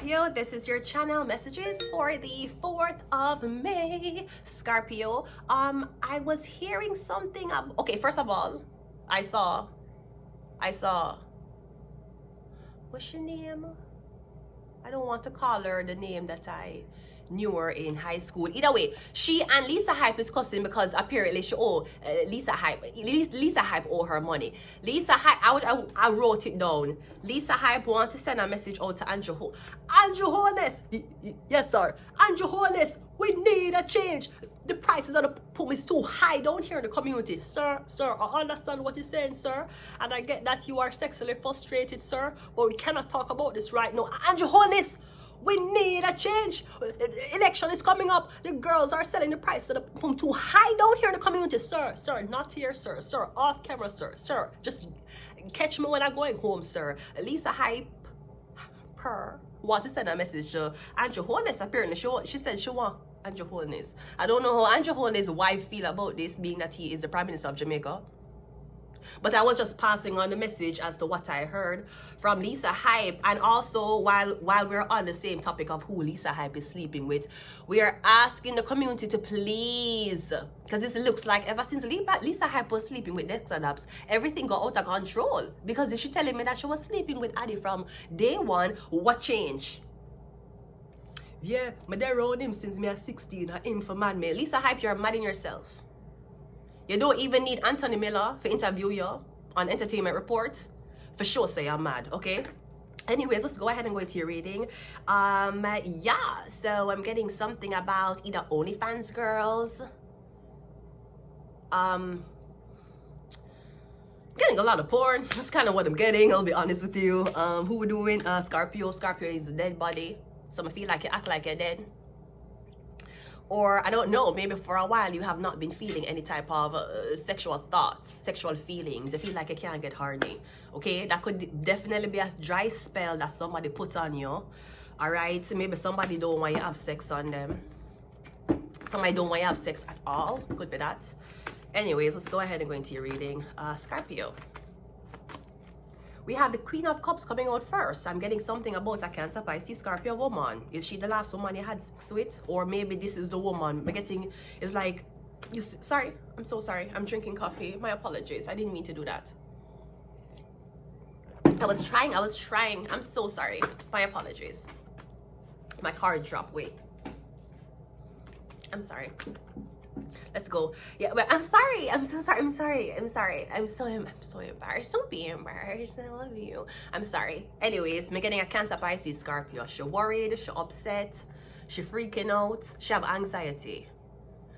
Scorpio, this is your channel messages for the 4th of May. Scorpio, I was hearing something okay, first of all, I saw what's your name? I don't want to call her the name that I knew her in high school. Either way, she and Lisa Hype is cussing because apparently she Lisa Hype owe her money. Lisa Hype, I wrote it down. Lisa Hype want to send a message out to Andrew Holness. Yes, sir. Andrew Holness, we need a change. The prices of the pump is too high down here in the community. Sir, I understand what you're saying, sir. And I get that you are sexually frustrated, sir. But we cannot talk about this right now. Andrew Holness, we need a change. Election is coming up. The girls are selling the price of the pump too high down here in the community. Sir, not here, sir. Sir, off camera, sir. Just catch me when I'm going home, sir. Lisa Hype want to send a message to Andrew Holness. Apparently, she said she want Andrew Holness. I don't know how Andrew Holness' wife feel about this, being that he is the Prime Minister of Jamaica. But I was just passing on the message as to what I heard from Lisa Hype. And also, while we're on the same topic of who Lisa Hype is sleeping with, we are asking the community to please, because this looks like ever since Lisa Hype was sleeping with Dexadaps, everything got out of control. Because if she telling me that she was sleeping with Addy from day one, what changed? Yeah, but they around him since me at 16, him for mad me. Lisa Hype, you're mad in yourself. You don't even need Anthony Miller to interview you on Entertainment Report. For sure say I'm mad, okay? Anyways, let's go ahead and go into your reading. Yeah, so I'm getting something about either OnlyFans girls. Getting a lot of porn. That's kind of what I'm getting, I'll be honest with you. Who we're doing? Scorpio. Scorpio is a dead body. So I feel like you act like you're dead. Or, I don't know, maybe for a while you have not been feeling any type of sexual thoughts, sexual feelings. You feel like you can't get horny, okay? That could definitely be a dry spell that somebody put on you, all right? So maybe somebody don't want you to have sex on them. Somebody don't want you to have sex at all. Could be that. Anyways, let's go ahead and go into your reading. Scorpio. We have the Queen of Cups coming out first. I'm getting something about a Cancer, Pisces, Scorpio woman. Is she the last woman you had sex with? Or maybe this is the woman. I'm getting, it's like, sorry, I'm so sorry. I'm drinking coffee. My apologies. I didn't mean to do that. I was trying. I'm so sorry. My apologies. My card dropped. Wait. I'm sorry. Let's go. Yeah, but I'm sorry. I'm so sorry. I'm so embarrassed. Don't be embarrassed. I love you. I'm sorry. Anyways, I'm getting a Cancer, Pisces, Scorpio. She worried. She upset. She freaking out. She have anxiety.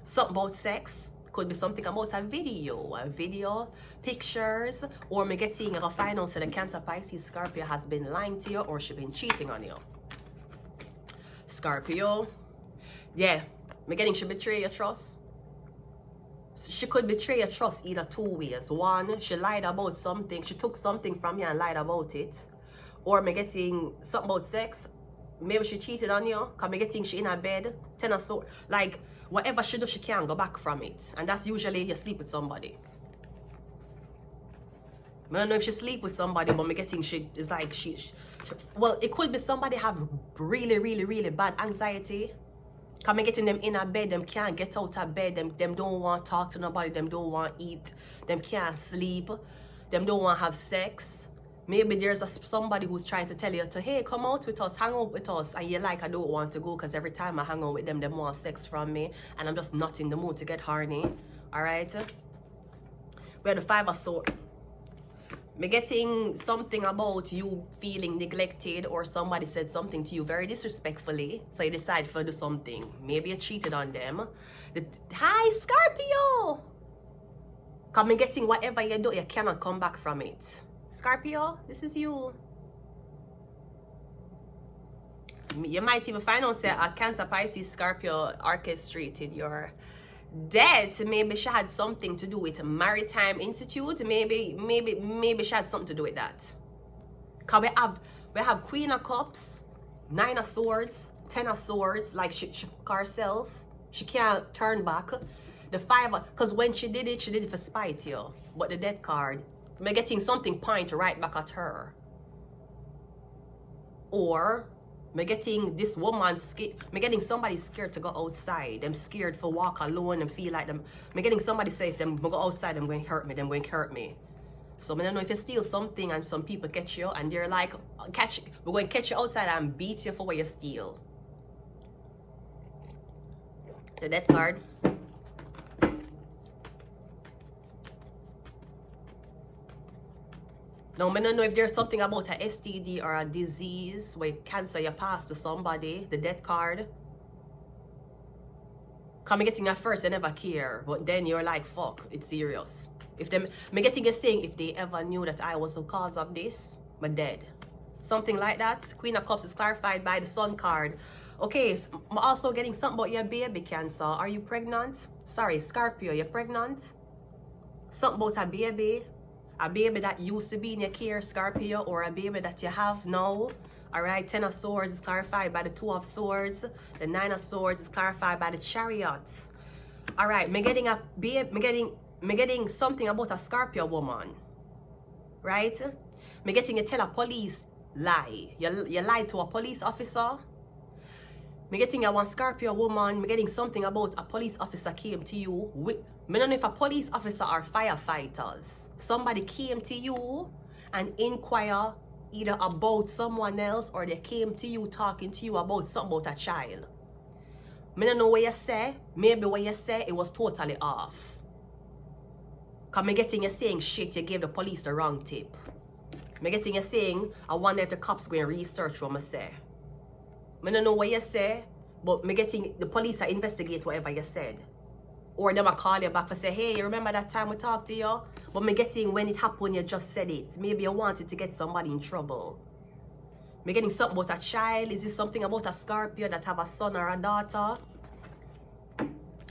Something about sex. Could be something about a video, pictures, or me getting a final so the Cancer, Pisces, Scorpio has been lying to you, or she been cheating on you. Scorpio. Yeah, me getting she betray your trust. She could betray your trust either two ways. One, she lied about something. She took something from you and lied about it. Or me getting something about sex. Maybe she cheated on you. Because me getting she in her bed. Ten or so. Like, whatever she do, she can't go back from it. And that's usually you sleep with somebody. I don't know if she sleep with somebody, but me getting she is like she well, it could be somebody have really bad anxiety. Come getting them in a bed, them can't get out of bed, them don't want to talk to nobody, them don't want to eat, them can't sleep, them don't want to have sex. Maybe there's somebody who's trying to tell you to, hey, come out with us, hang out with us, and you're like, I don't want to go because every time I hang out with them want sex from me, and I'm just not in the mood to get horny. All right? We have the 5 of Swords. Me getting something about you feeling neglected, or somebody said something to you very disrespectfully, so you decide to do something. Maybe you cheated on them. Hi, Scorpio! Come me getting whatever you do, you cannot come back from it. Scorpio, this is you. You might even find out say a Cancer, Pisces, Scorpio orchestrated your death. Maybe she had something to do with Maritime Institute. Maybe she had something to do with that. Cause we have Queen of Cups, 9 of Swords, 10 of Swords. Like she herself, she can't turn back. The 5, because when she did it for spite you. But the Death card, we're getting something point right back at her. Or Me getting this woman scared. Me getting somebody scared to go outside. Them scared for walk alone and feel like them. Me getting somebody say if them go outside, them going to hurt me. Them going to hurt me. So I don't know if you steal something and some people catch you and they're like, we're going to catch you outside and beat you for what you steal. The death card. Now, I don't know if there's something about a STD or a disease where cancer you pass to somebody. The death card. Come getting at first, they never care. But then you're like, fuck, it's serious. If them, me getting a saying, if they ever knew that I was the cause of this, I'm dead. Something like that. Queen of Cups is clarified by the Sun card. Okay, so I'm also getting something about your baby cancer. Are you pregnant? Sorry, Scorpio, you're pregnant? Something about a baby that used to be in your care, Scorpio, or a baby that you have now. Alright, 10 of Swords is clarified by the 2 of Swords. The 9 of Swords is clarified by the Chariot. Alright, me getting a baby, me getting something about a Scorpio woman. Right? Me getting you tell a police lie. You lie to a police officer. Me getting a one Scorpio woman. Me getting something about a police officer came to you with, me don't know if a police officer or firefighters. Somebody came to you and inquire either about someone else or they came to you talking to you about something about a child. Me don't know what you say. Maybe what you say it was totally off. Cause me getting you saying shit, you gave the police the wrong tip. Me getting you saying, I wonder if the cops going to research what I say. Me don't know what you say, but me getting the police to investigate whatever you said. Or them a call you back for say, hey, you remember that time we talked to you? But me getting when it happened, you just said it. Maybe you wanted to get somebody in trouble. Me getting something about a child. Is this something about a Scorpio that have a son or a daughter?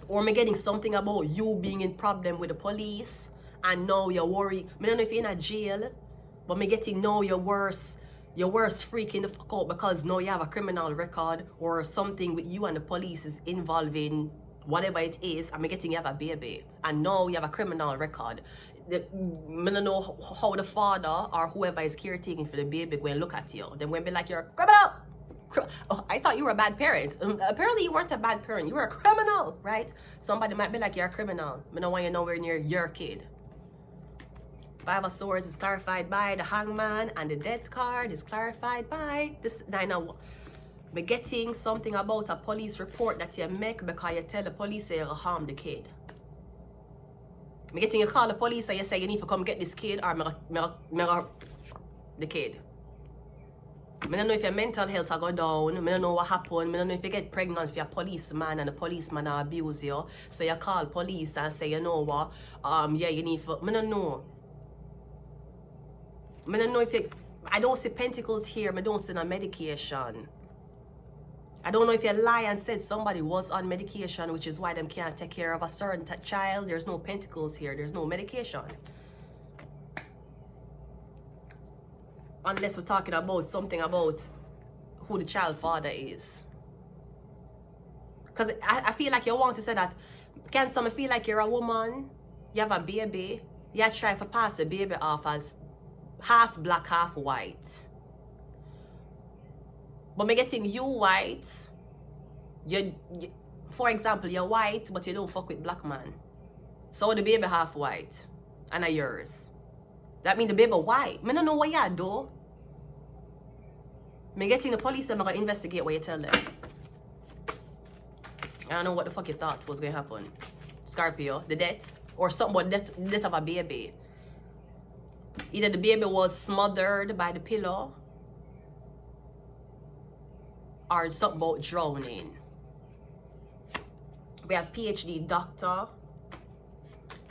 Or me getting something about you being in problem with the police and now you're worried. Me don't know if you're in a jail, but me getting now you're worse freaking the fuck out because now you have a criminal record or something with you and the police is involving whatever it is. I'm getting you have a baby and now you have a criminal record. I don't know how the father or whoever is caretaking for the baby going to look at you. They're going to be like, you're a criminal. Oh, I thought you were a bad parent. Apparently you weren't a bad parent. You were a criminal, right? Somebody might be like, you're a criminal. I don't want you nowhere near your kid. 5 of Swords is clarified by the Hangman, and the Death card is clarified by this 9 of... Me getting something about a police report that you make because you tell the police you harm the kid. Me getting you call the police and you say you need to come get this kid or the kid. I don't know if your mental health will go down. I don't know what happened. I don't know if you get pregnant for your policeman and the policeman will abuse you. So you call police and say, you know what, yeah, you need to... I don't know. I don't know if you... I don't see pentacles here. I don't see no medication. I don't know if you lie and said somebody was on medication, which is why them can't take care of a certain child. There's no pentacles here. There's no medication. Unless we're talking about something about who the child father is. Because I feel like you want to say that, Cancer, I feel like you're a woman, you have a baby, you try to pass the baby off as half black, half white. But me getting you white, you, for example, you're white, but you don't fuck with black man. So the baby half white, and a yours. That mean the baby white. I don't know what you do. Me getting the police and I'm gonna investigate what you tell them. I don't know what the fuck you thought was gonna happen. Scorpio, the death, or something about death of a baby. Either the baby was smothered by the pillow, or something about drowning. We have PhD doctor.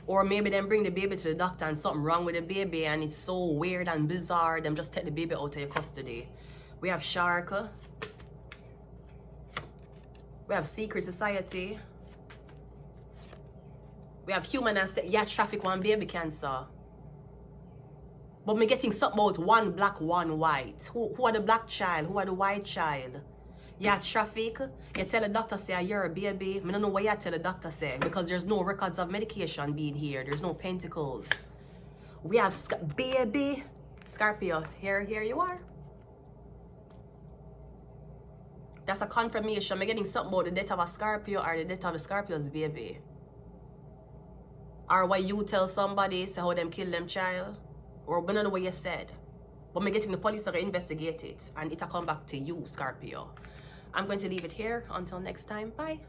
Or maybe them bring the baby to the doctor and something wrong with the baby and it's so weird and bizarre, them just take the baby out of your custody. We have shark. We have secret society. We have human and yeah, traffic one baby cancer. But me getting something about one black, one white. Who are the black child? Who are the white child? Yeah, traffic. You tell the doctor say you're a baby. I don't know what you tell the doctor say because there's no records of medication being here. There's no pentacles. We have baby Scorpio. Here you are. That's a confirmation. I'm getting something about the death of a Scorpio or the death of the Scorpio's baby. Or what you tell somebody, say how them kill them child. Or we don't know what you said. But I'm getting the police to investigate it. And it'll come back to you, Scorpio. I'm going to leave it here. Until next time. Bye.